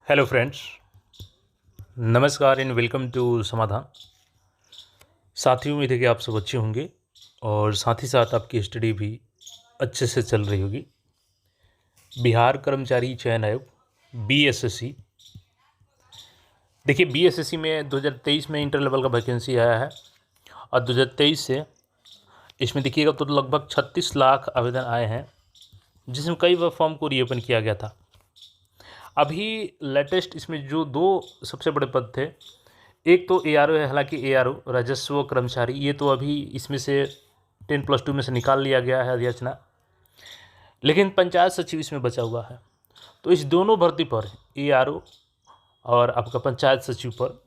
Hello friends, नमस्कार and welcome to समाधान। साथियों, उम्मीद है कि आप सब अच्छे होंगे और साथ ही साथ आपकी स्टडी भी अच्छे से चल रही होगी। बिहार कर्मचारी चयन आयोग बीएसएससी, देखिए बीएसएससी में 2023 में इंटर लेवल का वैकेंसी आया है और 2023 से इसमें देखिएगा तो लगभग 36 लाख आवेदन आए हैं, जिसमें कई फॉर्म को रीओपन किया गया था। अभी लेटेस्ट इसमें जो दो सबसे बड़े पद थे, एक तो एआरओ है। हालांकि एआरओ राजस्व कर्मचारी ये तो अभी इसमें से 10+2 में से निकाल लिया गया है अधियाचना, लेकिन पंचायत सचिव इसमें बचा हुआ है। तो इस दोनों भर्ती पर एआरओ और आपका पंचायत सचिव पर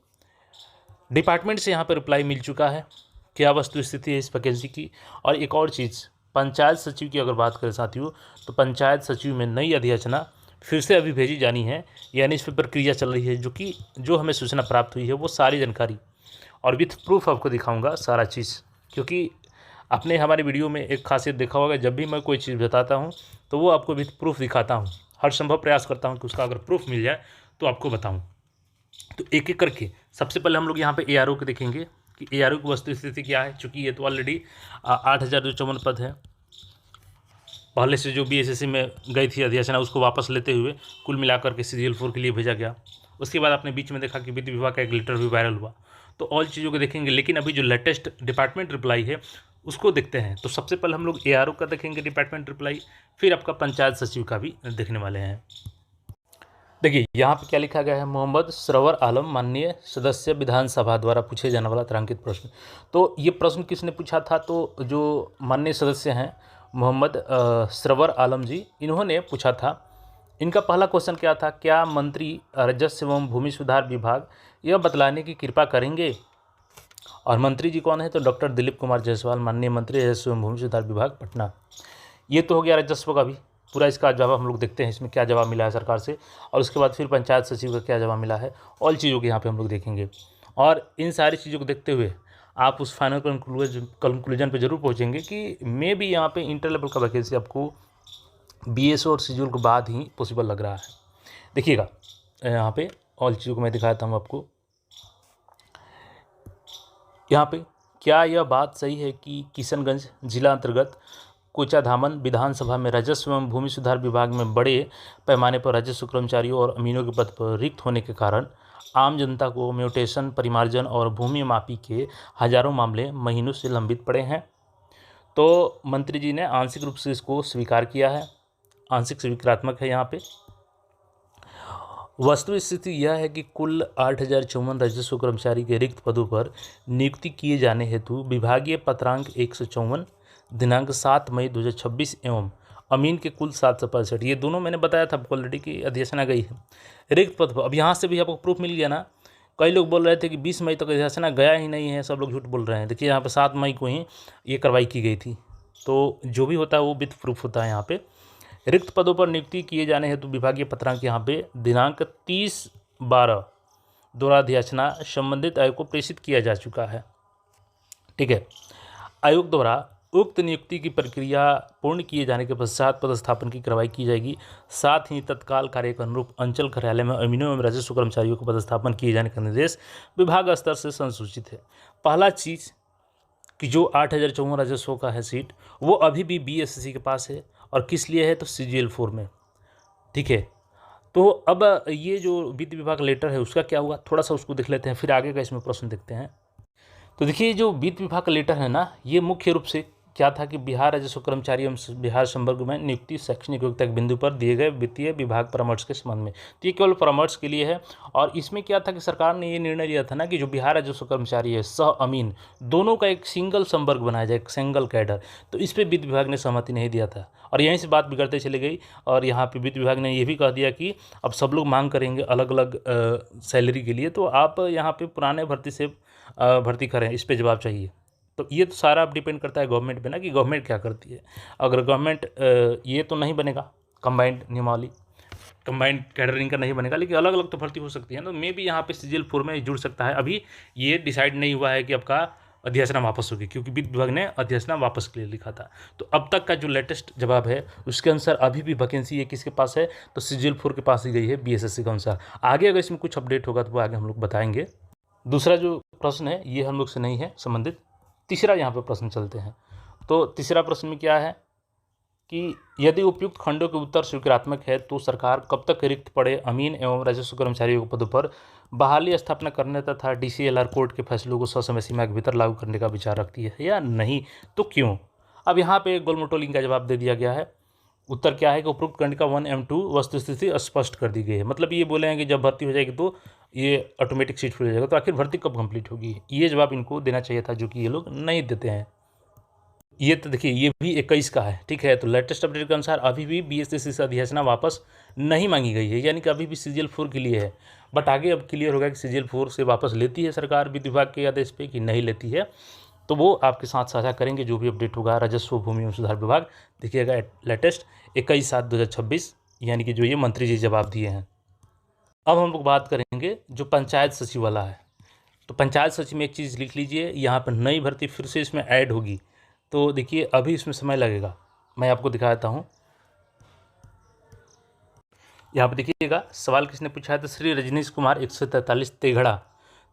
डिपार्टमेंट से यहाँ पर रिप्लाई मिल चुका है। क्या वस्तु स्थिति है इस वैकेंसी की। और एक और चीज़, पंचायत सचिव की अगर बात करें साथियों, तो पंचायत सचिव में नई अधियाचना फिर से अभी भेजी जानी है, यानी इस पर प्रक्रिया चल रही है। जो हमें सूचना प्राप्त हुई है वो सारी जानकारी और विथ प्रूफ आपको दिखाऊंगा सारा चीज़, क्योंकि आपने हमारे वीडियो में एक खासियत देखा होगा, जब भी मैं कोई चीज़ बताता हूँ तो वो आपको विथ प्रूफ दिखाता हूँ। हर संभव प्रयास करता हूँ कि उसका अगर प्रूफ मिल जाए तो आपको बताऊँ। तो एक एक करके सबसे पहले हम लोग यहाँ पे एआरओ को देखेंगे कि एआरओ की वस्तु स्थिति क्या है। चूँकि ये तो ऑलरेडी 8,254 पद है। पहले से जो बीएसएससी में गई थी अधियाचना, उसको वापस लेते हुए कुल मिलाकर के CGL4 के लिए भेजा गया। उसके बाद आपने बीच में देखा कि वित्त विभाग का एक लेटर भी वायरल हुआ। तो ऑल चीज़ों को देखेंगे, लेकिन अभी जो लेटेस्ट डिपार्टमेंट रिप्लाई है उसको देखते हैं। तो सबसे पहले हम लोग एआरओ का देखेंगे डिपार्टमेंट रिप्लाई, फिर आपका पंचायत सचिव का भी देखने वाले हैं। देखिए यहाँ पे क्या लिखा गया है, मोहम्मद सरवर आलम माननीय सदस्य विधानसभा द्वारा पूछे जाने वाला तारांकित प्रश्न। तो ये प्रश्न किसने पूछा था, तो जो माननीय सदस्य हैं मोहम्मद सरवर आलम जी, इन्होंने पूछा था। इनका पहला क्वेश्चन क्या था, क्या मंत्री राजस्व एवं भूमि सुधार विभाग यह बतलाने की कृपा करेंगे। और मंत्री जी कौन है, तो डॉक्टर दिलीप कुमार जायसवाल, माननीय मंत्री राजस्व एवं भूमि सुधार विभाग पटना। ये तो हो गया राजस्व का भी पूरा। इसका जवाब हम लोग देखते हैं इसमें क्या जवाब मिला है सरकार से, और उसके बाद फिर पंचायत सचिव का क्या जवाब मिला है। ऑल चीज़ों के यहाँ पे हम लोग देखेंगे, और इन सारी चीज़ों को देखते हुए आप उस फाइनल कंक्लूजन पे जरूर पहुँचेंगे कि मे भी यहाँ पे इंटर लेवल का वैकेंसी आपको बीएसओ और सीजीएल के बाद ही पॉसिबल लग रहा है। देखिएगा यहाँ पे ऑल चीज़ों को मैं दिखाता हूँ आपको। यहाँ पे क्या यह बात सही है कि किशनगंज जिला अंतर्गत कोचाधामन विधानसभा में राजस्व एवं भूमि सुधार विभाग में बड़े पैमाने पर राजस्व कर्मचारियों और अमीनों के पद पर रिक्त होने के कारण आम जनता को म्यूटेशन, परिमार्जन और भूमि मापी के हजारों मामले महीनों से लंबित पड़े हैं। तो मंत्री जी ने आंशिक रूप से इसको स्वीकार किया है, आंशिक स्वीकारात्मक है। यहाँ पे वस्तु स्थिति यह है कि कुल 8,054 राजस्व कर्मचारी के रिक्त पदों पर नियुक्ति किए जाने हेतु विभागीय पत्रांक 154 दिनांक 7 मई 2026 एवं अमीन के कुल 765। ये दोनों मैंने बताया था आपको ऑलरेडी कि अधियाचना गई है रिक्त पद पर। अब यहाँ से भी आपको प्रूफ मिल गया ना। कई लोग बोल रहे थे कि 20 मई तक अधियाचना गया ही नहीं है, सब लोग झूठ बोल रहे हैं। देखिए यहाँ पे 7 मई को ही ये कार्रवाई की गई थी। तो जो भी होता है वो विथ प्रूफ होता है। यहाँ पे रिक्त पदों पर नियुक्ति किए जाने हेतु विभागीय पत्रांक यहाँ पे दिनांक 30/12 द्वारा अधियाचना संबंधित आयोग को प्रेषित किया जा चुका है। ठीक है। आयोग द्वारा उक्त नियुक्ति की प्रक्रिया पूर्ण किए जाने के पश्चात पदस्थापन की कार्रवाई की जाएगी। साथ ही तत्काल कार्य के अनुरूप अंचल कार्यालय में अमीनों एवं राजस्व कर्मचारियों को पदस्थापन किए जाने का निर्देश विभाग स्तर से संसूचित है। पहला चीज़ कि जो 8,054 राजस्व का है सीट, वो अभी भी बीएसएससी के पास है। और किस लिए है, तो CGL4 में। ठीक है। तो अब ये जो वित्त विभाग लेटर है उसका क्या हुआ, थोड़ा सा उसको देख लेते हैं, फिर आगे का इसमें प्रश्न देखते हैं। तो देखिए जो वित्त विभाग का लेटर है ना, ये मुख्य रूप से क्या था कि बिहार राजस्व कर्मचारी एवं बिहार संवर्ग में नियुक्ति शैक्षणिक योग्यता के बिंदु पर दिए गए वित्तीय विभाग परामर्श के संबंध में। तो ये केवल परामर्श के लिए है। और इसमें क्या था कि सरकार ने ये निर्णय लिया था ना कि जो बिहार राजस्व कर्मचारी है सह अमीन दोनों का एक सिंगल संवर्ग बनाया जाए, एक सिंगल कैडर। तो इस पर वित्त विभाग ने सहमति नहीं दिया था और यहीं से बात बिगड़ते चली गई। और यहाँ पे वित्त विभाग ने ये भी कह दिया कि अब सब लोग मांग करेंगे अलग अलग सैलरी के लिए, तो आप यहाँ पे पुराने भर्ती से भर्ती करें, इस पर जवाब चाहिए। तो ये तो सारा अब डिपेंड करता है गवर्नमेंट पे ना कि गवर्नमेंट क्या करती है। अगर गवर्नमेंट ये तो नहीं बनेगा कंबाइंड नियमावली, कंबाइंड कैडरिंग का नहीं बनेगा, लेकिन अलग अलग तो भर्ती हो सकती है। तो मे भी यहाँ पे CGL4 में जुड़ सकता है। अभी ये डिसाइड नहीं हुआ है कि आपका अधिसूचना वापस होगी, क्योंकि वित्त विभाग ने अधिसूचना वापस के लिए लिखा था। तो अब तक का जो लेटेस्ट जवाब है उसके अनुसार अभी भी वैकेंसी है किसके पास है, तो CGL 4 के पास ही गई है BSSC के अनुसार। आगे अगर इसमें कुछ अपडेट होगा तो वो आगे हम लोग बताएंगे। दूसरा जो प्रश्न है ये हम लोग से नहीं है संबंधित। तीसरा यहाँ पर प्रश्न चलते हैं। तो तीसरा प्रश्न में क्या है कि यदि उपयुक्त खंडों के उत्तर स्वीकारात्मक है तो सरकार कब तक रिक्त पड़े अमीन एवं राजस्व कर्मचारियों के पदों पर बहाली स्थापना करने तथा DCLR कोर्ट के फैसलों को ससमय सीमा के भीतर लागू करने का विचार रखती है या नहीं, तो क्यों। अब यहाँ पे गोलमटोल का जवाब दे दिया गया है। उत्तर क्या है कि उपरोक्त खंड का 1 एवं 2 वस्तुस्थिति स्पष्ट कर दी गई है। मतलब ये बोले हैं कि जब भर्ती हो जाएगी तो ये ऑटोमेटिक सीट फिल हो जाएगा, तो आखिर भर्ती कब कंप्लीट होगी, ये जवाब इनको देना चाहिए था, जो कि ये लोग नहीं देते हैं। ये तो देखिए ये भी 21 का है, ठीक है। तो लेटेस्ट अपडेट के अनुसार अभी भी BSSC से अधिसूचना वापस नहीं मांगी गई है, यानी कि अभी भी CGL 4 के लिए है। बट आगे अब क्लियर होगा कि CGL 4 से वापस लेती है सरकार वित्त विभाग के आदेश पे कि नहीं लेती है, तो वो आपके साथ साझा करेंगे जो भी अपडेट होगा। राजस्व भूमि एवं सुधार विभाग देखिएगा लेटेस्ट 21/7/2026, यानी कि जो ये मंत्री जी जवाब दिए हैं। अब हम लोग बात करेंगे जो पंचायत सचिव वाला है। तो पंचायत सचिव में एक चीज़ लिख लीजिए, यहाँ पर नई भर्ती फिर से इसमें ऐड होगी। तो देखिए अभी इसमें समय लगेगा, मैं आपको दिखा देता हूँ। यहाँ पर देखिएगा सवाल किसने पूछा है, तो श्री रजनीश कुमार 143 तेघड़ा।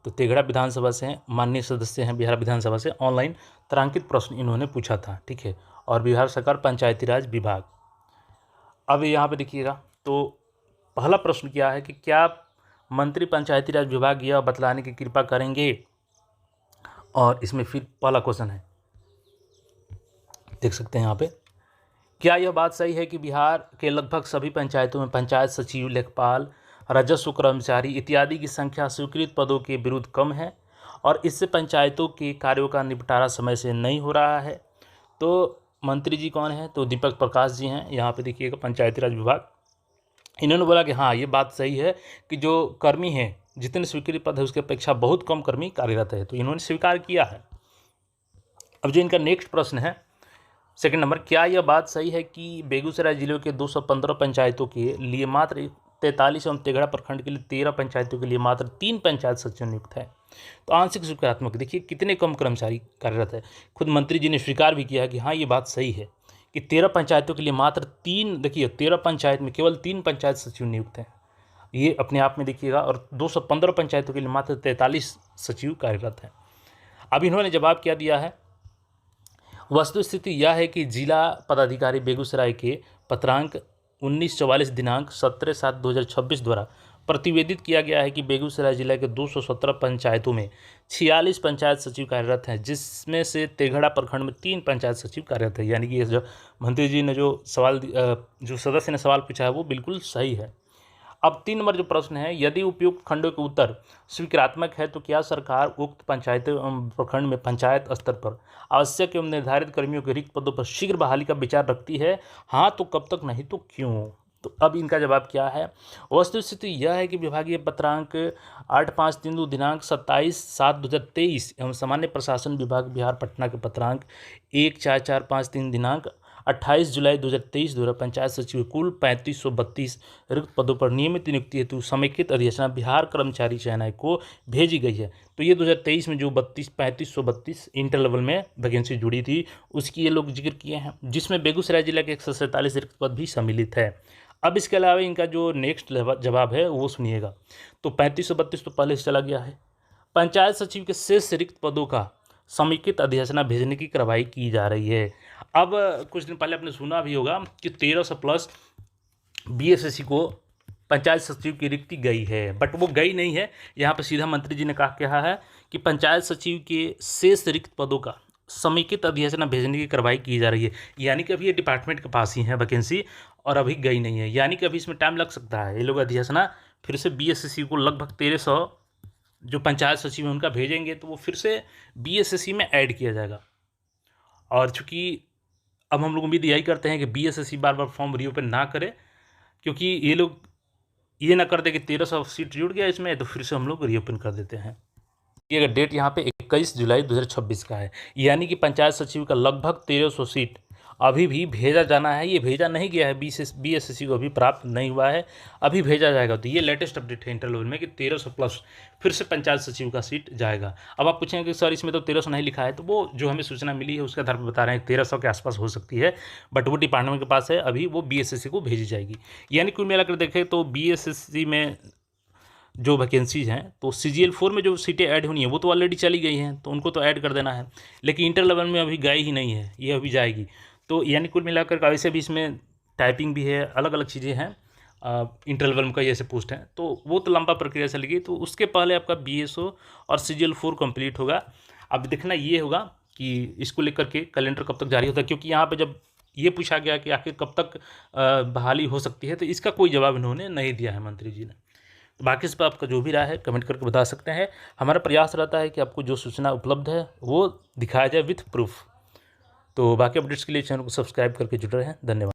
तो तेघड़ा विधानसभा से हैं, माननीय सदस्य हैं बिहार विधानसभा से। ऑनलाइन तारांकित प्रश्न इन्होंने पूछा था, ठीक है। और बिहार सरकार पंचायती राज विभाग। अब यहाँ पे देखिएगा तो पहला प्रश्न क्या है कि क्या मंत्री पंचायती राज विभाग यह बतलाने की कृपा करेंगे, और इसमें फिर पहला क्वेश्चन है, देख सकते हैं यहाँ पे, क्या यह बात सही है कि बिहार के लगभग सभी पंचायतों में पंचायत सचिव, लेखपाल, राजस्व कर्मचारी इत्यादि की संख्या स्वीकृत पदों के विरुद्ध कम है और इससे पंचायतों के कार्यों का निपटारा समय से नहीं हो रहा है। तो मंत्री जी कौन है, तो दीपक प्रकाश जी हैं। यहाँ पे देखिएगा पंचायती राज विभाग, इन्होंने बोला कि हाँ ये बात सही है कि जो कर्मी हैं, जितने स्वीकृत पद है उसके अपेक्षा बहुत कम कर्मी कार्यरत है, तो इन्होंने स्वीकार किया है। अब जो इनका नेक्स्ट प्रश्न है सेकंड नंबर, क्या यह बात सही है कि बेगूसराय जिले के 215 पंचायतों के लिए मात्र 43 एवं तेघड़ा प्रखंड के लिए 13 पंचायतों के लिए मात्र 3 पंचायत सचिव नियुक्त है। तो आंशिक स्वीकारात्मक, देखिए कितने कम कर्मचारी कार्यरत है। खुद मंत्री जी ने स्वीकार भी किया है कि हाँ ये बात सही है कि 13 पंचायतों के लिए मात्र 3, देखिए 13 पंचायत में केवल 3 पंचायत सचिव नियुक्त हैं, ये अपने आप में देखिएगा। और 215 पंचायतों के लिए मात्र 43 सचिव कार्यरत हैं। अब इन्होंने जवाब क्या दिया है, वस्तुस्थिति यह है कि जिला पदाधिकारी बेगूसराय के पत्रांक 1944 दिनांक 17/7/2026 द्वारा प्रतिवेदित किया गया है कि बेगूसराय जिला के 217 पंचायतों में 46 पंचायत सचिव कार्यरत हैं, जिसमें से तेघड़ा प्रखंड में 3 पंचायत सचिव कार्यरत है। यानी कि ये जो मंत्री जी ने जो सदस्य ने सवाल पूछा है वो बिल्कुल सही है। अब 3 नंबर जो प्रश्न है, यदि उपयुक्त खंडों के उत्तर स्वीकारात्मक है तो क्या सरकार उक्त पंचायतों एवं प्रखंड में पंचायत स्तर पर आवश्यक एवं निर्धारित कर्मियों के रिक्त पदों पर शीघ्र बहाली का विचार रखती है, हाँ तो कब तक, नहीं तो क्यों। तो अब इनका जवाब क्या है, वस्तुस्थिति यह है कि विभागीय पत्रांक 8532 दिनांक 27/7/2023 एवं सामान्य प्रशासन विभाग बिहार पटना के पत्रांक 14453 दिनांक 28 जुलाई 2023 द्वारा पंचायत सचिव कुल 3532 रिक्त पदों पर नियमित नियुक्ति हेतु समेकित अधिसूचना बिहार कर्मचारी चयन आयोग को भेजी गई है। तो ये 2023 में जो 3532 इंटर लेवल में वैकेंसी जुड़ी थी उसकी ये लोग जिक्र किए हैं, जिसमें बेगूसराय जिला के 147 रिक्त पद भी सम्मिलित है। अब इसके अलावा इनका जो नेक्स्ट जवाब है वो सुनिएगा। तो 3532 तो पहले से चला गया है। पंचायत सचिव के शेष रिक्त पदों का समेकित अधिसूचना भेजने की कार्रवाई की जा रही है। अब कुछ दिन पहले आपने सुना भी होगा कि 1300 प्लस BSSC को पंचायत सचिव की रिक्ति गई है, बट वो गई नहीं है। यहाँ पर सीधा मंत्री जी ने कहा है कि पंचायत सचिव के शेष रिक्त पदों का समेकित अधिसूचना भेजने की कार्रवाई की जा रही है। यानी कि अभी ये डिपार्टमेंट के पास ही है वैकेंसी और अभी गई नहीं है, यानी कि अभी इसमें टाइम लग सकता है। ये लोग अधिसूचना फिर से BSSC को लगभग 1300 जो पंचायत सचिव हैं उनका भेजेंगे, तो वो फिर से BSSC में ऐड किया जाएगा। और चूँकि अब हम लोग उम्मीद यही करते हैं कि BSSC बार बार फॉर्म रीओपन ना करे, क्योंकि ये लोग ये ना कर दे कि 1300 सीट जुड़ गया इसमें तो फिर से हम लोग रीओपन कर देते हैं। ये डेट यहाँ पे 21 जुलाई 2026 का है, यानी कि पंचायत सचिव का लगभग 1300 सीट अभी भी भेजा जाना है, ये भेजा नहीं गया है, BSSC को अभी प्राप्त नहीं हुआ है, अभी भेजा जाएगा। तो ये लेटेस्ट अपडेट है इंटर लेवल में कि 1300 प्लस फिर से पंचायत सचिव का सीट जाएगा। अब आप पूछेंगे कि सर इसमें तो 1300 नहीं लिखा है, तो वो जो हमें सूचना मिली है उसके आधार पर बता रहे हैं 1300 के आसपास हो सकती है, बट वो डिपार्टमेंट के पास है, अभी वो BSSC को भेजी जाएगी। यानी कुल मिलाकर देखें तो BSSC में जो वैकेंसीज हैं, तो CGL 4 में जो सीटें ऐड होनी है वो तो ऑलरेडी चली गई हैं, तो उनको तो ऐड कर देना है, लेकिन इंटर लेवल में अभी गई ही नहीं है, ये अभी जाएगी। तो यानी कुल मिलाकर का वैसे भी इसमें टाइपिंग भी है, अलग अलग चीज़ें हैं, इंटर लेवल में कई ऐसे पोस्ट हैं, तो वो तो लंबा प्रक्रिया चलेगी। तो उसके पहले आपका BSO और CGL 4 कंप्लीट होगा। अब देखना ये होगा कि इसको लेकर के कैलेंडर कब तक जारी होता है, क्योंकि यहाँ पे जब ये पूछा गया कि आखिर कब तक बहाली हो सकती है, तो इसका कोई जवाब इन्होंने नहीं दिया है मंत्री जी ने। तो बाकी इस पर आपका जो भी राय है कमेंट करके बता सकते हैं। हमारा प्रयास रहता है कि आपको जो सूचना उपलब्ध है वो दिखाया जाए विथ प्रूफ। तो बाकी अपडेट्स के लिए चैनल को सब्सक्राइब करके जुड़ रहे हैं। धन्यवाद।